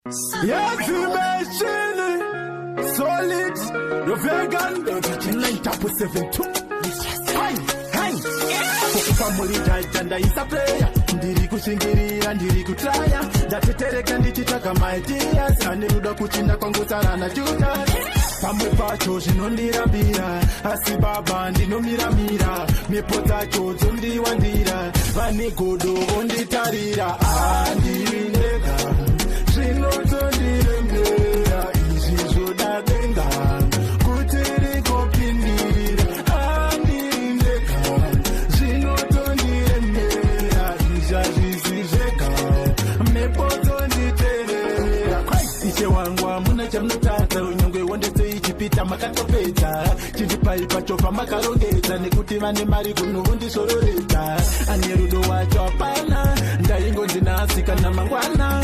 Yes, machine, solid, the vegan, light up with 7-2. Hey, family janda is a player. Ndiri kushingirira, ndiri kutraya. Ndatetereka ndichitaka my ideas. Aniruda kuchinda kwangu sarana Judas. Pamwe pacho zvinondirambira, asi baba ndinomiramira. Mhepo dzacho dzondiwandira, vane godo vonditarira. Andiri ndega, zvinotondilembera, izvi zvodadenga, kuti rikopindira. Andiri ndega, zvinotondilembera, izvazvisi zvega, mhepo dzonditerera. Ishe wangu hamuna chamunotadza, unyongwe wondetsei chipita makatopedza. Chindipai pachopa makarongedza, nekuti vane mari kunuvundisororedza. Ane rudo wacho hapana, ndaingonzi nhasi kana mangwana.